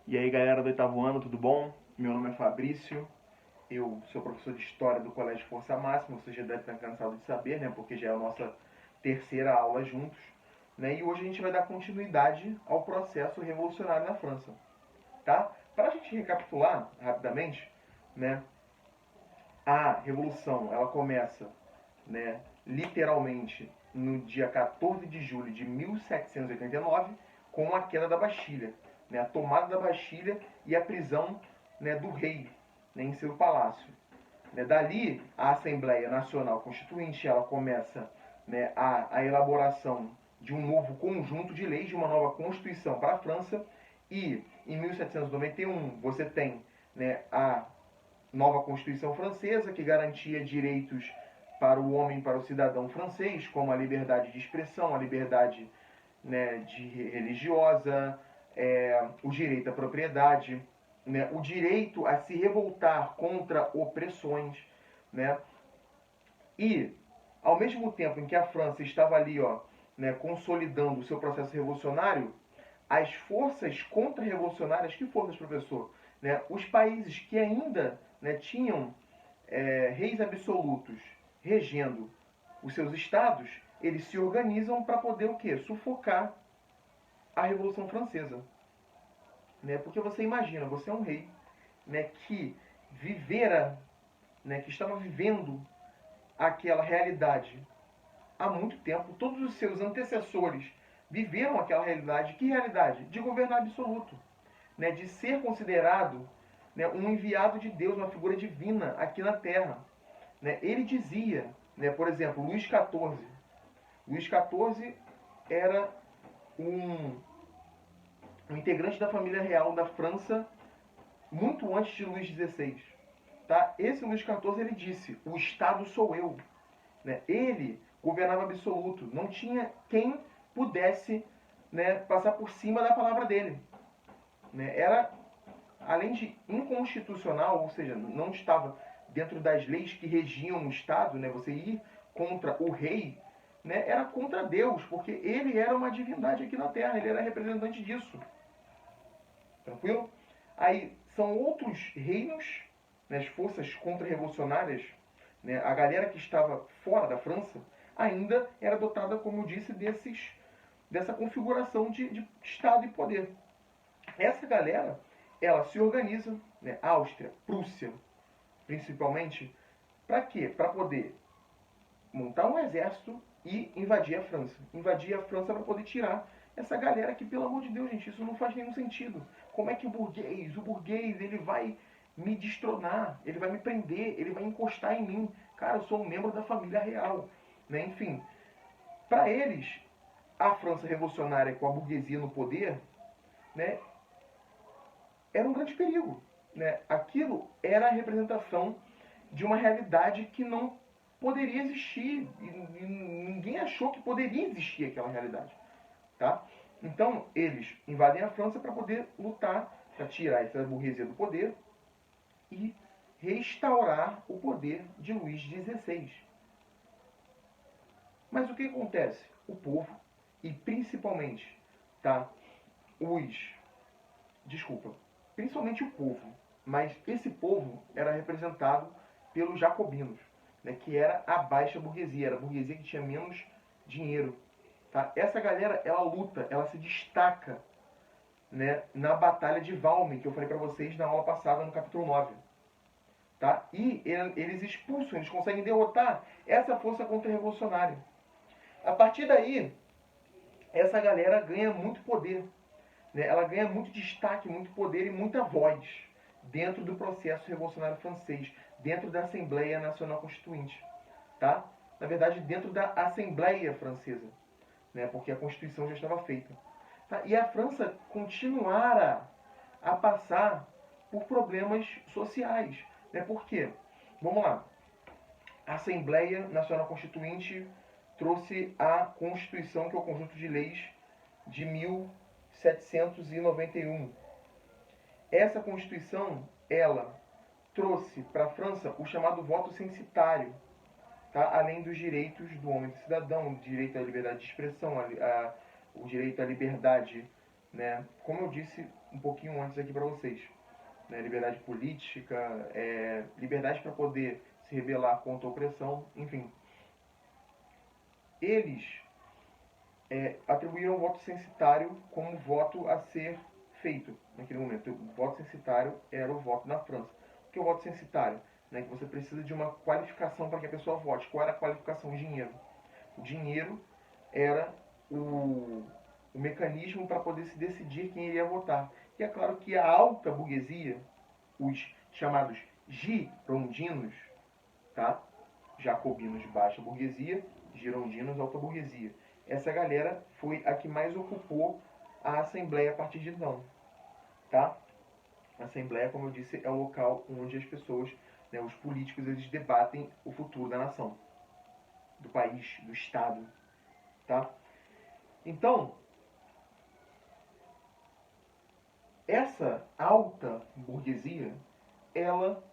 E aí galera do oitavo ano, tudo bom? Meu nome é Fabrício, eu sou professor de História do Colégio Força Máxima, você já deve estar cansado de saber, né? Porque já é a nossa terceira aula juntos, né? E hoje a gente vai dar continuidade ao processo revolucionário na França, tá? Para a gente recapitular rapidamente, né? A revolução, ela começa, né? Literalmente no dia 14 de julho de 1789, com a queda da Bastilha, né, a tomada da Bastilha e a prisão, né, do rei, né, em seu palácio. Né, dali, a Assembleia Nacional Constituinte ela começa, né, a elaboração de um novo conjunto de leis, de uma nova Constituição para a França, e em 1791 você tem, né, a nova Constituição Francesa, que garantia direitos para o homem, para o cidadão francês, como a liberdade de expressão, a liberdade, né, religiosa, o direito à propriedade, né, o direito a se revoltar contra opressões, né, e ao mesmo tempo em que a França estava ali, ó, né, consolidando o seu processo revolucionário, as forças contra-revolucionárias, que forças, professor? Né, os países que ainda, né, tinham reis absolutos regendo os seus estados, eles se organizam para poder o quê? Sufocar a Revolução Francesa. Né? Porque você imagina, você é um rei, né, que vivera, né, que estava vivendo aquela realidade há muito tempo, todos os seus antecessores viveram aquela realidade. Que realidade? De governar absoluto, né, de ser considerado, né, um enviado de Deus, uma figura divina aqui na Terra. Né? Ele dizia, né, por exemplo, Luís XIV. Luís XIV era um, um integrante da família real da França muito antes de Luís XVI. Tá? Esse Luís XIV ele disse: o Estado sou eu. Né? Ele governava absoluto. Não tinha quem pudesse, né, passar por cima da palavra dele. Né? Era, além de inconstitucional, ou seja, não estava dentro das leis que regiam o Estado, né, você ir contra o rei, né, era contra Deus, porque ele era uma divindade aqui na Terra, ele era representante disso. Tranquilo? Aí são outros reinos, né, as forças contra-revolucionárias, né, a galera que estava fora da França, ainda era dotada, como eu disse, dessa configuração de Estado e poder. Essa galera, ela se organiza, né, Áustria, Prússia, principalmente, para quê? Para poder montar um exército e invadir a França. Invadir a França para poder tirar essa galera que, pelo amor de Deus, gente, isso não faz nenhum sentido. Como é que o burguês, ele vai me destronar, ele vai me prender, ele vai encostar em mim? Cara, eu sou um membro da família real. Né? Enfim, para eles, a França revolucionária com a burguesia no poder, né, era um grande perigo. Né? Aquilo era a representação de uma realidade que não poderia existir. E ninguém achou que poderia existir aquela realidade. Tá? Então, eles invadem a França para poder lutar, para tirar essa burguesia do poder e restaurar o poder de Luís XVI. Mas o que acontece? O povo, e principalmente, tá, os desculpa, principalmente o povo, mas esse povo era representado pelos jacobinos, né, que era a baixa burguesia, era a burguesia que tinha menos dinheiro. Tá? Essa galera, ela luta, ela se destaca, né, na Batalha de Valmy, que eu falei para vocês na aula passada, no capítulo 9. Tá? E eles expulsam, eles conseguem derrotar essa força contra-revolucionária. A partir daí, essa galera ganha muito poder, né, ela ganha muito destaque, muito poder e muita voz dentro do processo revolucionário francês, dentro da Assembleia Nacional Constituinte, tá? Na verdade, dentro da Assembleia Francesa, né, porque a Constituição já estava feita. Tá? E a França continuara a passar por problemas sociais. Né? Por quê? Vamos lá. A Assembleia Nacional Constituinte trouxe a Constituição, que é o conjunto de leis de 1791. Essa Constituição, ela trouxe para a França o chamado voto censitário, tá? Além dos direitos do homem e do cidadão, o direito à liberdade de expressão, o direito à liberdade, né? Como eu disse um pouquinho antes aqui para vocês. Né? Liberdade política, liberdade para poder se rebelar contra a opressão, enfim. Eles atribuíram o voto censitário como voto a ser feito naquele momento. O voto censitário era o voto na França. O que é o voto censitário? Né? Que você precisa de uma qualificação para que a pessoa vote. Qual era a qualificação? O dinheiro. O dinheiro era o mecanismo para poder se decidir quem iria votar. E é claro que a alta burguesia, os chamados girondinos, tá? Jacobinos de baixa burguesia, girondinos alta burguesia. Essa galera foi a que mais ocupou a Assembleia a partir de então. Tá? A Assembleia, como eu disse, é o local onde as pessoas, né, os políticos, eles debatem o futuro da nação, do país, do Estado. Tá? Então, essa alta burguesia, ela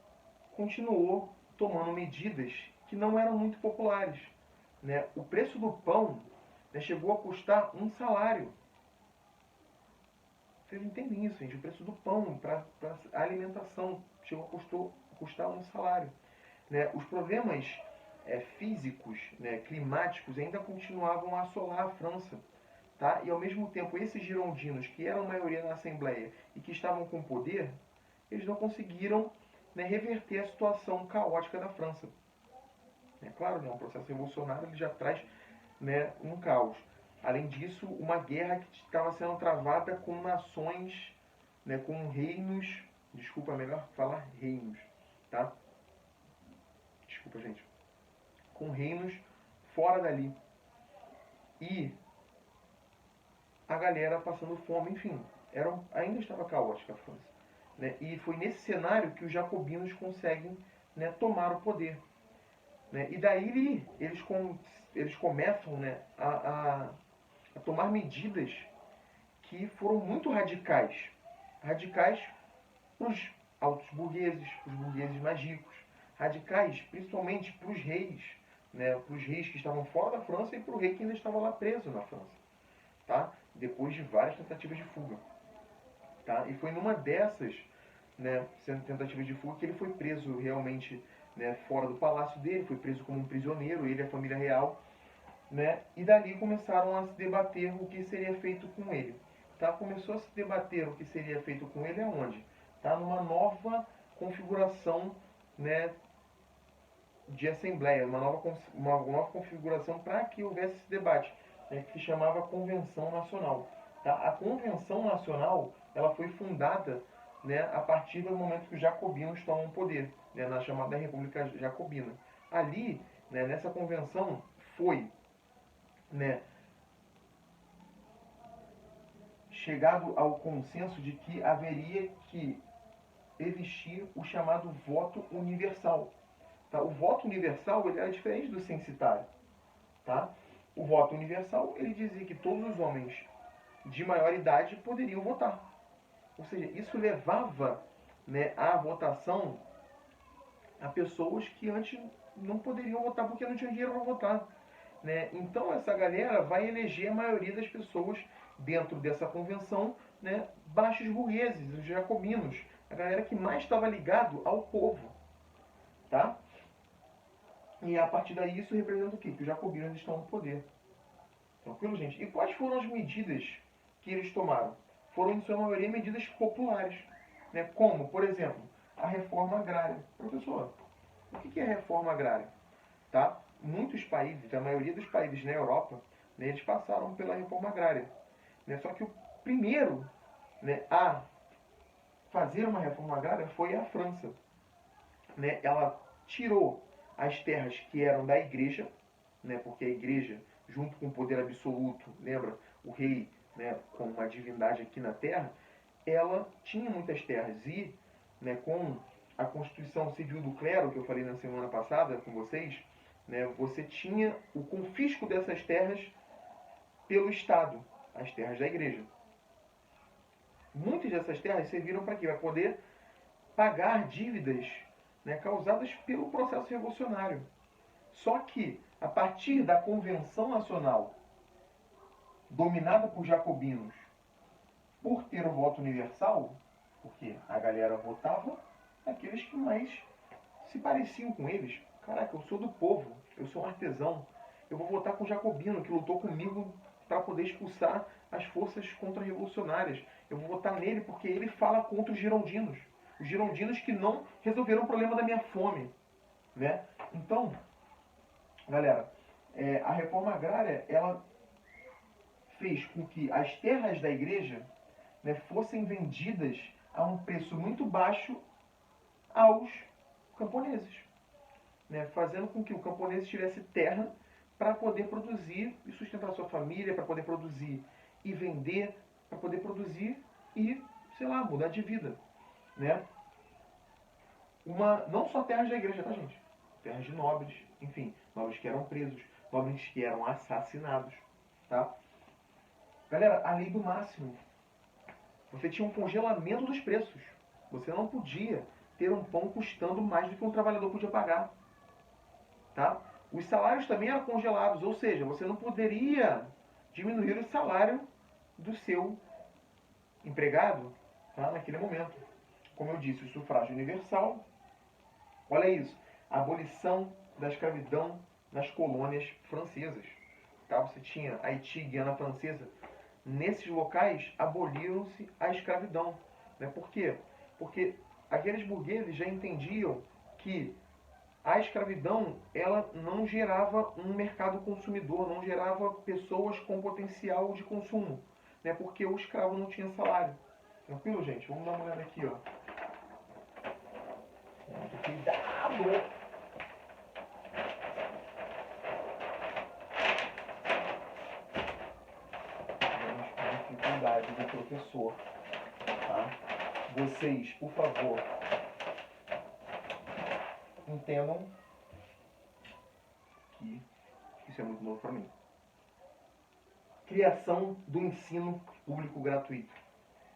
continuou tomando medidas que não eram muito populares. Né? O preço do pão, né, chegou a custar um salário. Vocês entendem isso, gente? O preço do pão para a alimentação chegou a custar um salário. Né? Os problemas físicos, né, climáticos, ainda continuavam a assolar a França. Tá? E ao mesmo tempo, esses girondinos, que eram maioria na Assembleia e que estavam com poder, eles não conseguiram, né, reverter a situação caótica da França. É claro, né, um processo revolucionário ele já traz, né, um caos. Além disso, uma guerra que estava sendo travada com nações, né, com reinos, desculpa, é melhor falar reinos, tá? Desculpa, gente. Com reinos fora dali. E a galera passando fome, enfim, ainda estava caótica a França. Né? E foi nesse cenário que os jacobinos conseguem, né, tomar o poder. Né? E daí eles começam, né, a tomar medidas que foram muito radicais. Radicais para os altos burgueses, para os burgueses mais ricos. Radicais principalmente para os reis, né, para os reis que estavam fora da França e para o rei que ainda estava lá preso na França. Tá? Depois de várias tentativas de fuga. Tá? E foi numa dessas, né, tentativas de fuga, que ele foi preso realmente, né, fora do palácio dele, foi preso como um prisioneiro, ele e a família real. Né? E dali começaram a se debater o que seria feito com ele. Tá? Começou a se debater o que seria feito com ele aonde? Tá? Numa nova configuração, né, de assembleia, uma nova configuração para que houvesse esse debate, né, que se chamava Convenção Nacional. Tá? A Convenção Nacional ela foi fundada, né, a partir do momento que os jacobinos tomam poder, né, na chamada República Jacobina. Ali, né, nessa convenção, foi, né, chegado ao consenso de que haveria que existir o chamado voto universal. Tá? O voto universal ele era diferente do censitário. Tá? O voto universal ele dizia que todos os homens de maior idade poderiam votar. Ou seja, isso levava, né, a votação a pessoas que antes não poderiam votar porque não tinham dinheiro para votar. Né? Então essa galera vai eleger a maioria das pessoas dentro dessa convenção, né, baixos burgueses, os jacobinos, a galera que mais estava ligado ao povo. Tá? E a partir daí isso representa o quê? Que os jacobinos estão no poder. Tranquilo, gente? E quais foram as medidas que eles tomaram? Foram, em sua maioria, medidas populares. Né? Como, por exemplo, a reforma agrária. Professor, o que é a reforma agrária? Tá? Muitos países, a maioria dos países na Europa, né, eles passaram pela reforma agrária. Né? Só que o primeiro, né, a fazer uma reforma agrária foi a França. Né? Ela tirou as terras que eram da igreja, né, porque a igreja, junto com o poder absoluto, lembra, o rei, né, como uma divindade aqui na terra, ela tinha muitas terras e, né, com a constituição civil do clero, que eu falei na semana passada com vocês, né, você tinha o confisco dessas terras pelo Estado, as terras da igreja. Muitas dessas terras serviram para quê? Para poder pagar dívidas, né, causadas pelo processo revolucionário. Só que, a partir da Convenção Nacional, dominada por jacobinos, por ter o voto universal, porque a galera votava aqueles que mais se pareciam com eles. Caraca, eu sou do povo, eu sou um artesão, eu vou votar com o Jacobino, que lutou comigo para poder expulsar as forças contra-revolucionárias. Eu vou votar nele porque ele fala contra os girondinos que não resolveram o problema da minha fome, né? Então, galera, a reforma agrária, ela fez com que as terras da igreja, né, fossem vendidas a um preço muito baixo aos camponeses, né, fazendo com que o camponês tivesse terra para poder produzir e sustentar sua família, para poder produzir e vender, para poder produzir e, sei lá, mudar de vida, né? Não só terras da igreja, tá, gente? Terras de nobres, enfim, nobres que eram presos, nobres que eram assassinados, tá? Galera, a lei do máximo. Você tinha um congelamento dos preços. Você não podia ter um pão custando mais do que um trabalhador podia pagar, tá? Os salários também eram congelados, ou seja, você não poderia diminuir o salário do seu empregado, tá, naquele momento. Como eu disse, o sufrágio universal. Olha isso, a abolição da escravidão nas colônias francesas. Tá? Você tinha Haiti, Guiana Francesa. Nesses locais aboliram-se a escravidão. Né? Por quê? Porque aqueles burgueses já entendiam que a escravidão ela não gerava um mercado consumidor, não gerava pessoas com potencial de consumo, né? Porque o escravo não tinha salário. Tranquilo, gente? Vamos dar uma olhada aqui, ó. Cuidado! Vamos com dificuldade do professor, tá? Vocês, por favor, entendam que isso é muito novo para mim. Criação do ensino público gratuito.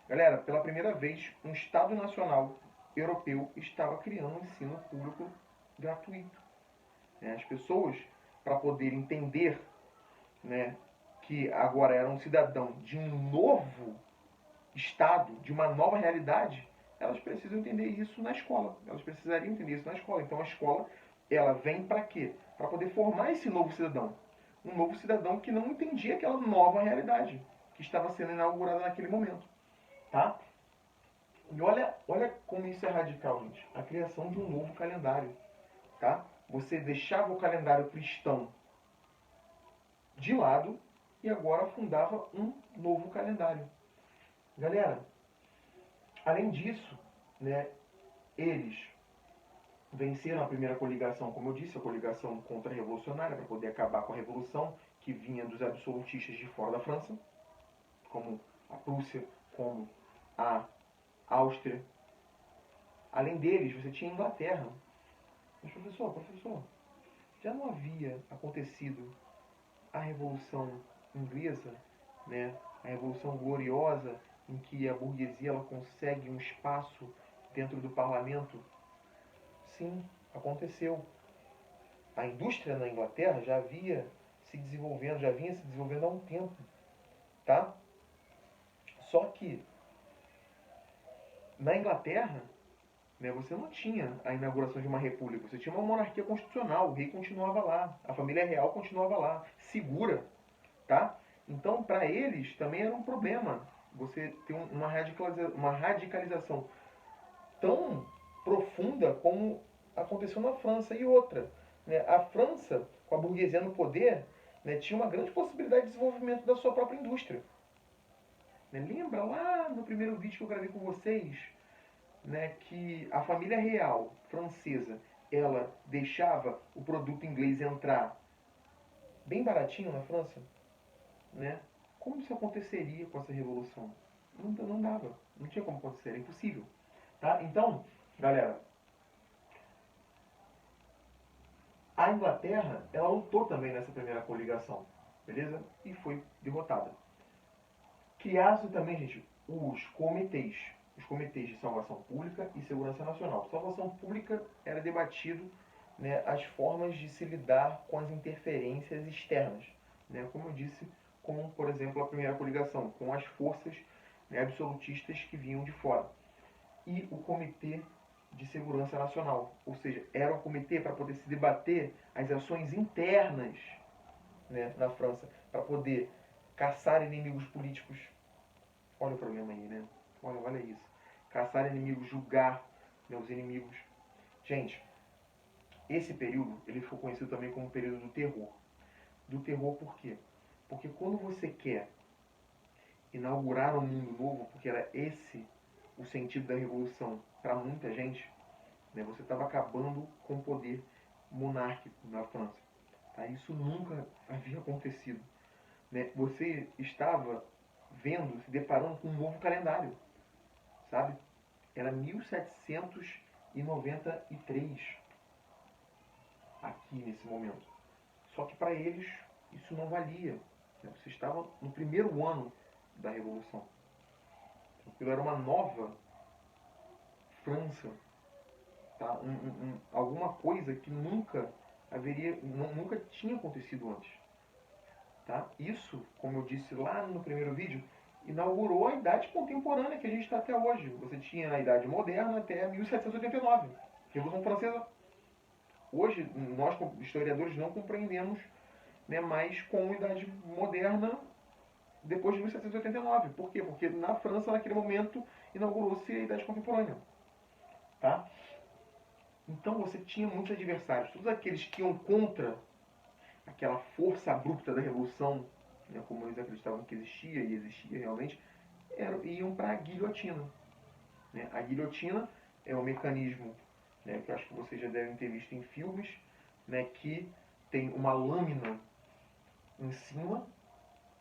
Galera, pela primeira vez, um Estado nacional europeu estava criando um ensino público gratuito. As pessoas, para poder entender, né, que agora era um cidadão de um novo Estado, de uma nova realidade, elas precisam entender isso na escola. Elas precisariam entender isso na escola. Então a escola, ela vem para quê? Para poder formar esse novo cidadão. Um novo cidadão que não entendia aquela nova realidade que estava sendo inaugurada naquele momento. Tá? E olha como isso é radical, gente. A criação de um novo calendário. Tá? Você deixava o calendário cristão de lado e agora fundava um novo calendário. Galera, além disso, né, eles venceram a primeira coligação, como eu disse, a coligação contra-revolucionária, para poder acabar com a revolução que vinha dos absolutistas de fora da França, como a Prússia, como a Áustria. Além deles, você tinha a Inglaterra. Mas professor, já não havia acontecido a Revolução Inglesa, né? A Revolução Gloriosa, em que a burguesia ela consegue um espaço dentro do parlamento? Sim, aconteceu. A indústria na Inglaterra já vinha se desenvolvendo há um tempo, tá? Só que na Inglaterra, né, você não tinha a inauguração de uma república, você tinha uma monarquia constitucional, o rei continuava lá, a família real continuava lá, segura, tá? Então, para eles também era um problema você ter uma radicalização tão profunda como aconteceu na França. E outra, né, a França, com a burguesia no poder, né, tinha uma grande possibilidade de desenvolvimento da sua própria indústria. Né, lembra lá no primeiro vídeo que eu gravei com vocês, né, que a família real francesa ela deixava o produto inglês entrar bem baratinho na França? Né? Como isso aconteceria com essa revolução? Não dava, não tinha como acontecer, era impossível. Tá? Então, galera, a Inglaterra, ela lutou também nessa primeira coligação, beleza? E foi derrotada. Criaram-se também, gente, os comitês de salvação pública e segurança nacional. Salvação pública era debatido, né, as formas de se lidar com as interferências externas, né? Como eu disse, como, por exemplo, a primeira coligação, com as forças né, absolutistas que vinham de fora. E o Comitê de Segurança Nacional, ou seja, era um comitê para poder se debater as ações internas, né, na França, para poder caçar inimigos políticos. Olha o problema aí, né? Olha isso. Caçar inimigos, julgar, né, os inimigos. Gente, esse período ele ficou conhecido também como o período do terror. Do terror por quê? Porque quando você quer inaugurar um mundo novo, porque era esse o sentido da revolução para muita gente, né, você estava acabando com o poder monárquico na França. Tá? Isso nunca havia acontecido. Né? Você estava vendo, se deparando com um novo calendário, sabe? Era 1793 aqui nesse momento. Só que para eles isso não valia. Né? Você estava no primeiro ano da Revolução. Aquilo era uma nova França, tá? Alguma coisa que nunca nunca tinha acontecido antes. Tá? Isso, como eu disse lá no primeiro vídeo, inaugurou a idade contemporânea que a gente está até hoje. Você tinha a Idade Moderna até 1789, Revolução Francesa. Hoje, nós historiadores não compreendemos, né, mais como Idade Moderna depois de 1789. Por quê? Porque na França, naquele momento, inaugurou-se a Idade Contemporânea. Tá? Então você tinha muitos adversários, todos aqueles que iam contra aquela força abrupta da Revolução, né, como eles acreditavam que existia, e existia realmente, iam para a guilhotina. Né? A guilhotina é um mecanismo, né, que eu acho que vocês já devem ter visto em filmes, né, que tem uma lâmina em cima,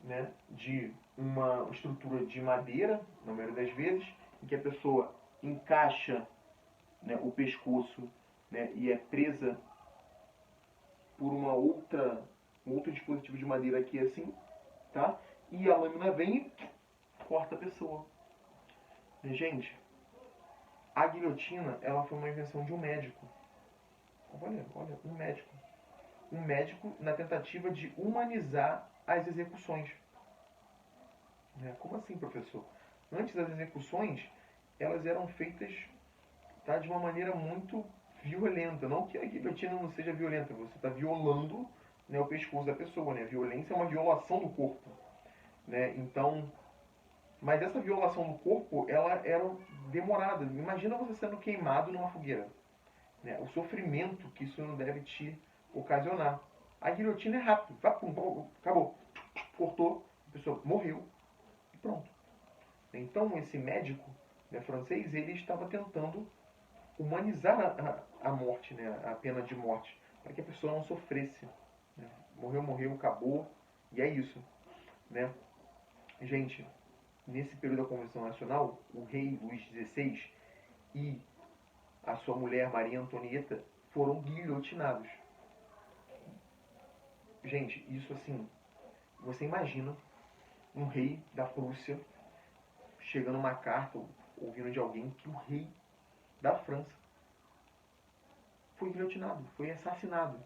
né, de uma estrutura de madeira, na maioria das vezes, em que a pessoa encaixa, né, o pescoço, né, e é presa por um outro dispositivo de madeira aqui assim, tá? E a lâmina vem e corta a pessoa. Gente, a guilhotina, ela foi uma invenção de um médico. Olha, um médico. Um médico na tentativa de humanizar as execuções. Como assim, professor? Antes das execuções, elas eram feitas, tá, de uma maneira muito violenta. Não que a guilhotina não seja violenta, você está violando, né, o pescoço da pessoa. Né? A violência é uma violação do corpo. Né? Então, mas essa violação do corpo, ela era demorada. Imagina você sendo queimado numa fogueira. Né? O sofrimento que isso não deve te ocasionar. A guilhotina é rápido. Acabou. Cortou, a pessoa morreu e pronto. Então, esse médico, né, francês, ele estava tentando humanizar a morte, né, a pena de morte, para que a pessoa não sofresse. Né? Morreu, acabou, e é isso. Né? Gente, nesse período da Convenção Nacional, o rei Luís XVI e a sua mulher Maria Antonieta foram guilhotinados. Gente, isso assim, você imagina um rei da Prússia chegando uma carta, ouvindo de alguém que o rei da França foi guilhotinado, foi assassinado,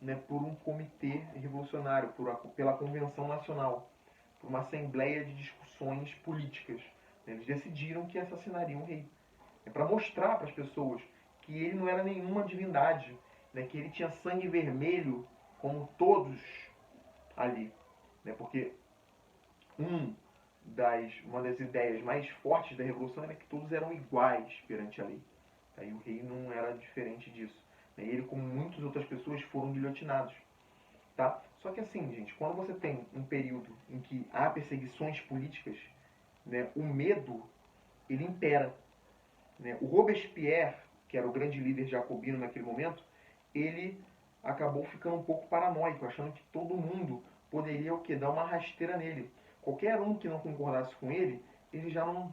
né, por um comitê revolucionário, pela Convenção Nacional, por uma assembleia de discussões políticas. Eles decidiram que assassinariam o rei. É para mostrar para as pessoas que ele não era nenhuma divindade, né, que ele tinha sangue vermelho como todos ali. Né, porque uma das ideias mais fortes da Revolução era que todos eram iguais perante a lei. E o rei não era diferente disso. Ele, como muitas outras pessoas, foram guilhotinados. Tá? Só que assim, gente, quando você tem um período em que há perseguições políticas, né, o medo, ele impera. Né? O Robespierre, que era o grande líder jacobino naquele momento, ele acabou ficando um pouco paranoico, achando que todo mundo poderia o quê? Dar uma rasteira nele. Qualquer um que não concordasse com ele, ele já não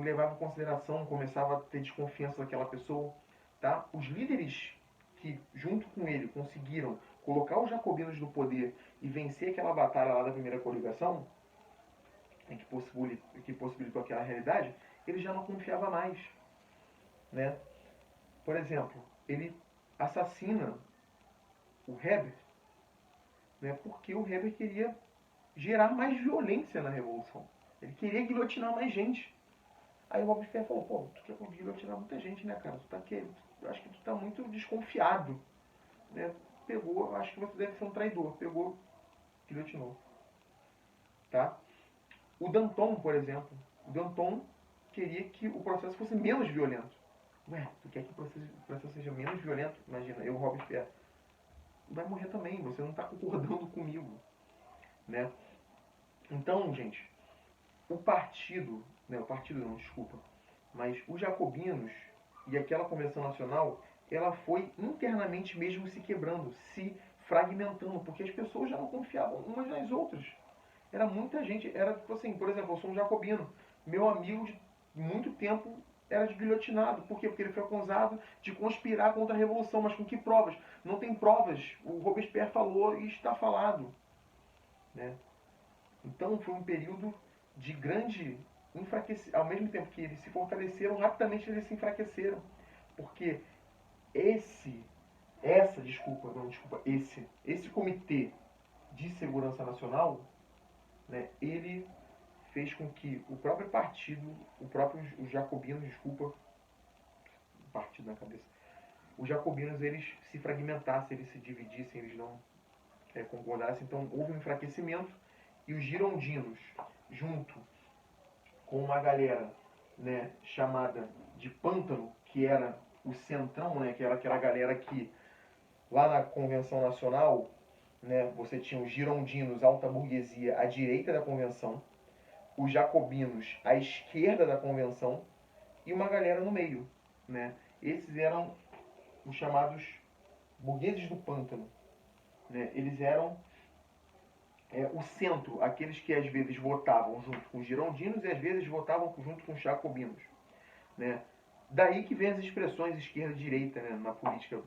levava em consideração, começava a ter desconfiança daquela pessoa. Tá? Os líderes que, junto com ele, conseguiram colocar os jacobinos no poder e vencer aquela batalha lá da primeira coligação, que possibilitou aquela realidade, ele já não confiava mais. Né? Por exemplo, ele assassina o Herbert, né, porque o Herbert queria gerar mais violência na Revolução. Ele queria guilhotinar mais gente. Aí o Robespierre falou, pô, tu quer guilhotinar muita gente, né, cara? Eu acho que tu tá muito desconfiado, né? Pegou, acho que você deve ser um traidor. Pegou, guilhotinou, tá? O Danton, por exemplo, o Danton queria que o processo fosse menos violento. Ué, tu quer que o processo seja menos violento? Imagina, eu, Robespierre. Vai morrer também, você não está concordando comigo, né? Então, gente, o partido não, desculpa, mas os jacobinos e aquela convenção nacional, ela foi internamente mesmo se quebrando, se fragmentando, porque as pessoas já não confiavam umas nas outras. Era muita gente, era tipo assim, por exemplo, eu sou um jacobino, meu amigo de muito tempo era desguilhotinado. Por quê? Porque ele foi acusado de conspirar contra a Revolução. Mas com que provas? Não tem provas. O Robespierre falou e está falado, né? Então foi um período de grande enfraquecimento. Ao mesmo tempo que eles se fortaleceram, rapidamente eles se enfraqueceram. Porque esse comitê de segurança nacional, né, ele fez com que o próprio partido, os jacobinos, desculpa, partido na cabeça, os jacobinos eles se fragmentassem, eles se dividissem, eles não concordassem. Então houve um enfraquecimento e os girondinos, junto com uma galera, né, chamada de Pântano, que era o centrão, né, que era aquela galera que lá na Convenção Nacional, né, você tinha os girondinos, alta burguesia, à direita da convenção, os jacobinos à esquerda da convenção e uma galera no meio, né? Esses eram os chamados burgueses do pântano, né? Eles eram o centro, aqueles que às vezes votavam junto com os girondinos e às vezes votavam junto com os jacobinos, né? Daí que vem as expressões esquerda e direita, né, na política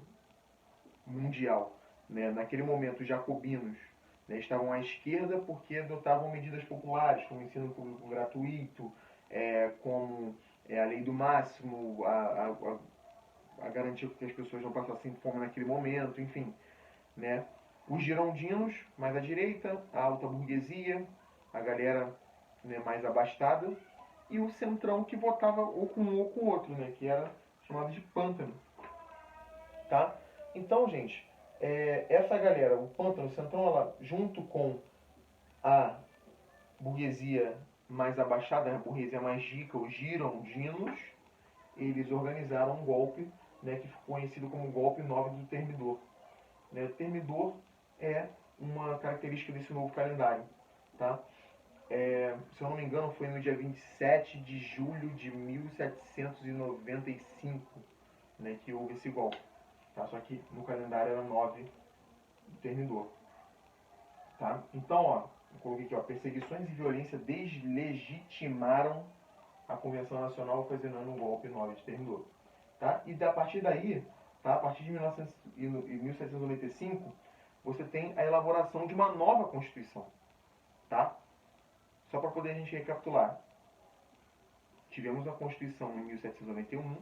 mundial, né? Naquele momento os jacobinos, né, estavam à esquerda porque adotavam medidas populares, como ensino público gratuito, como a lei do máximo, a garantia que as pessoas não passassem fome naquele momento, enfim, né? Os girondinos, mais à direita, a alta burguesia, a galera, né, mais abastada, e o centrão que votava ou com um ou com o outro, né, que era chamado de pântano, tá? Então, gente, essa galera, o pântano, o centrão, ela, junto com a burguesia mais abaixada, a burguesia mais rica, os girondinos, eles organizaram um golpe, né, que ficou conhecido como golpe 9 do Termidor. Né? O Termidor é uma característica desse novo calendário. Tá? Se eu não me engano, foi no dia 27 de julho de 1795, né, que houve esse golpe. Tá? Só que no calendário era 9 do Termidor. Tá? Então, ó, eu coloquei aqui, ó, perseguições e violência deslegitimaram a Convenção Nacional ocasionando um golpe 9 de Termidor. Tá? E a partir daí, tá? A partir de 1795, você tem a elaboração de uma nova Constituição. Tá? Só para poder a gente recapitular. Tivemos a Constituição em 1791,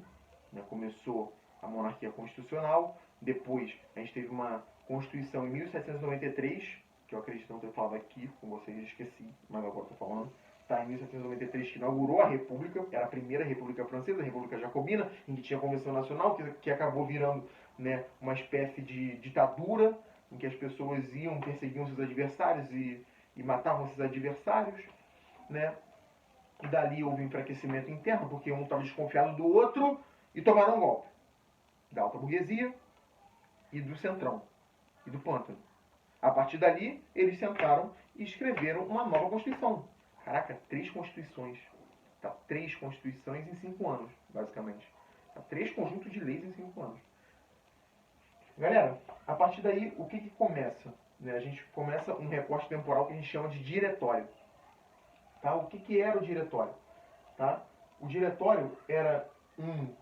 né? Começou a monarquia constitucional, depois a gente teve uma Constituição em 1793, que eu acredito não ter falado aqui com vocês, esqueci, mas agora estou falando. Tá, em 1793, que inaugurou a República, era a primeira República Francesa, a República Jacobina, em que tinha a Convenção Nacional, que acabou virando, né, uma espécie de ditadura, em que as pessoas perseguiam seus adversários e matavam esses adversários, né? E dali houve um enfraquecimento interno, porque um estava desconfiado do outro e tomaram um golpe. Da alta burguesia e do centrão, e do pântano. A partir dali, eles sentaram e escreveram uma nova Constituição. Caraca, 3 constituições. Tá? 3 constituições em 5 anos, basicamente. Tá? 3 conjuntos de leis em 5 anos. Galera, a partir daí, o que começa? Né? A gente começa um recorte temporal que a gente chama de diretório. Tá? O que era o diretório? Tá? O diretório era um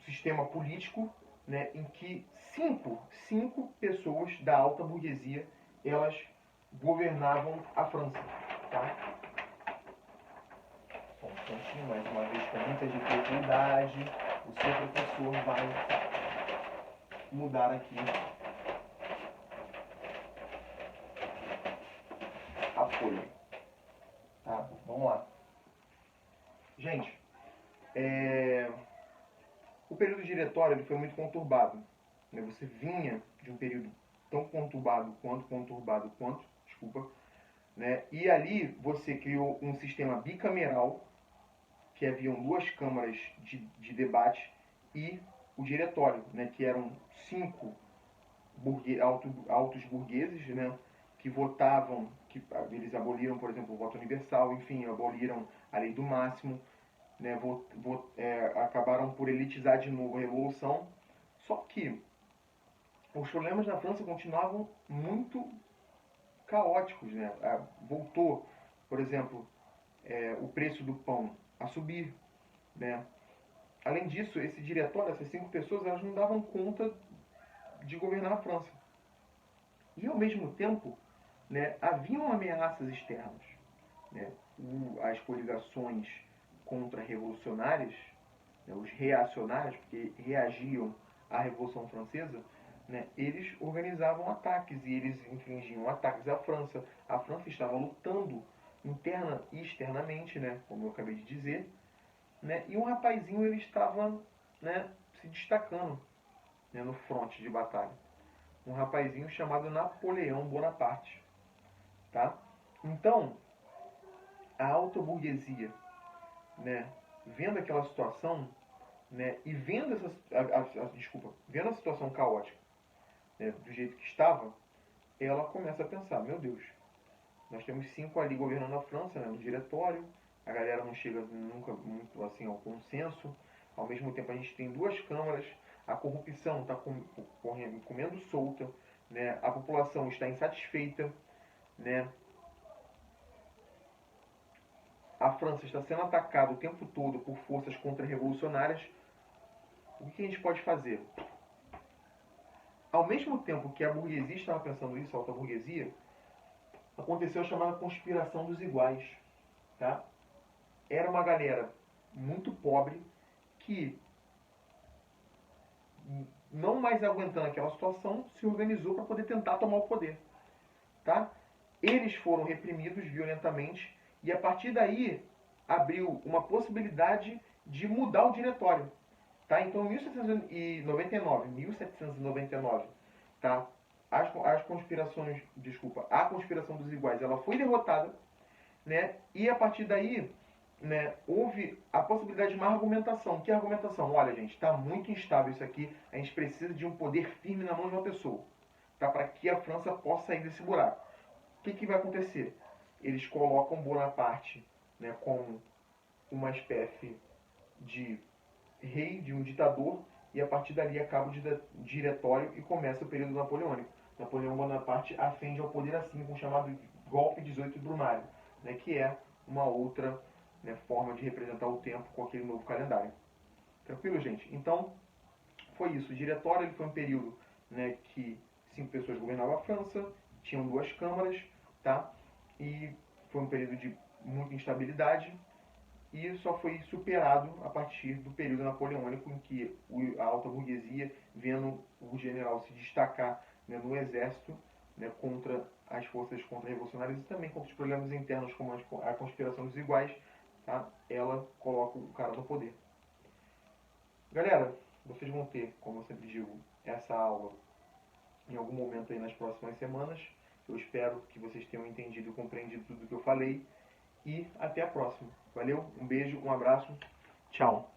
sistema político, né, em que cinco pessoas da alta burguesia elas governavam a França. Tá? Só um instantinho, mais uma vez com muita dificuldade, o seu professor vai mudar aqui a folha. Tá? Vamos lá. O período diretório ele foi muito conturbado. Né? Você vinha de um período tão conturbado quanto, desculpa, né? E ali você criou um sistema bicameral, que haviam duas câmaras de debate, e o diretório, né? Que eram 5 altos burgueses, né? Que votavam, que eles aboliram, por exemplo, o voto universal, enfim, aboliram a lei do máximo, né? Acabaram por elitizar de novo a revolução. Só que os problemas na França continuavam muito caóticos, né? Voltou, por exemplo, o preço do pão a subir, né? Além disso, esse diretório, essas 5 pessoas, elas não davam conta de governar a França. E ao mesmo tempo, né, haviam ameaças externas, né? As coligações contra-revolucionárias, né, os reacionários, porque reagiam à Revolução Francesa, né, eles organizavam ataques e eles infligiam ataques à França. A França estava lutando interna e externamente, né, como eu acabei de dizer, né, e um rapazinho ele estava, né, se destacando, né, no fronte de batalha. Um rapazinho chamado Napoleão Bonaparte. Tá? Então, a alta burguesia, né, vendo aquela situação, né, e vendo vendo a situação caótica, né, do jeito que estava, ela começa a pensar, meu Deus, nós temos 5 ali governando a França, né, no diretório, a galera não chega nunca muito assim ao consenso, ao mesmo tempo a gente tem 2 câmaras, a corrupção está comendo solta, né, a população está insatisfeita, né, a França está sendo atacada o tempo todo por forças contra-revolucionárias. O que a gente pode fazer? Ao mesmo tempo que a burguesia estava pensando isso, a alta burguesia, aconteceu a chamada conspiração dos iguais. Tá? Era uma galera muito pobre que, não mais aguentando aquela situação, se organizou para poder tentar tomar o poder. Tá? Eles foram reprimidos violentamente e a partir daí abriu uma possibilidade de mudar o diretório. Tá? Então, em 1799, tá? A conspiração dos iguais, ela foi derrotada, né? E a partir daí, né, houve a possibilidade de uma argumentação. Que argumentação? Olha, gente, está muito instável isso aqui, a gente precisa de um poder firme na mão de uma pessoa, tá? Para que a França possa sair desse buraco. O que vai acontecer? Eles colocam Bonaparte, né, como uma espécie de rei, de um ditador, e a partir dali acaba o diretório e começa o período napoleônico. Napoleão Bonaparte ascende ao poder assim, com o chamado golpe 18 Brumário, né, que é uma outra, né, forma de representar o tempo com aquele novo calendário. Tranquilo, gente? Então, foi isso. O diretório ele foi um período, né, que 5 pessoas governavam a França, tinham 2 câmaras, tá? E foi um período de muita instabilidade, e só foi superado a partir do período napoleônico, em que a alta burguesia, vendo o general se destacar, né, no exército, né, contra as forças contra-revolucionárias e também contra os problemas internos, como a conspiração dos iguais, tá? Ela coloca o cara no poder. Galera, vocês vão ter, como eu sempre digo, essa aula em algum momento aí nas próximas semanas. Eu espero que vocês tenham entendido e compreendido tudo que eu falei. E até a próxima. Valeu, um beijo, um abraço, tchau.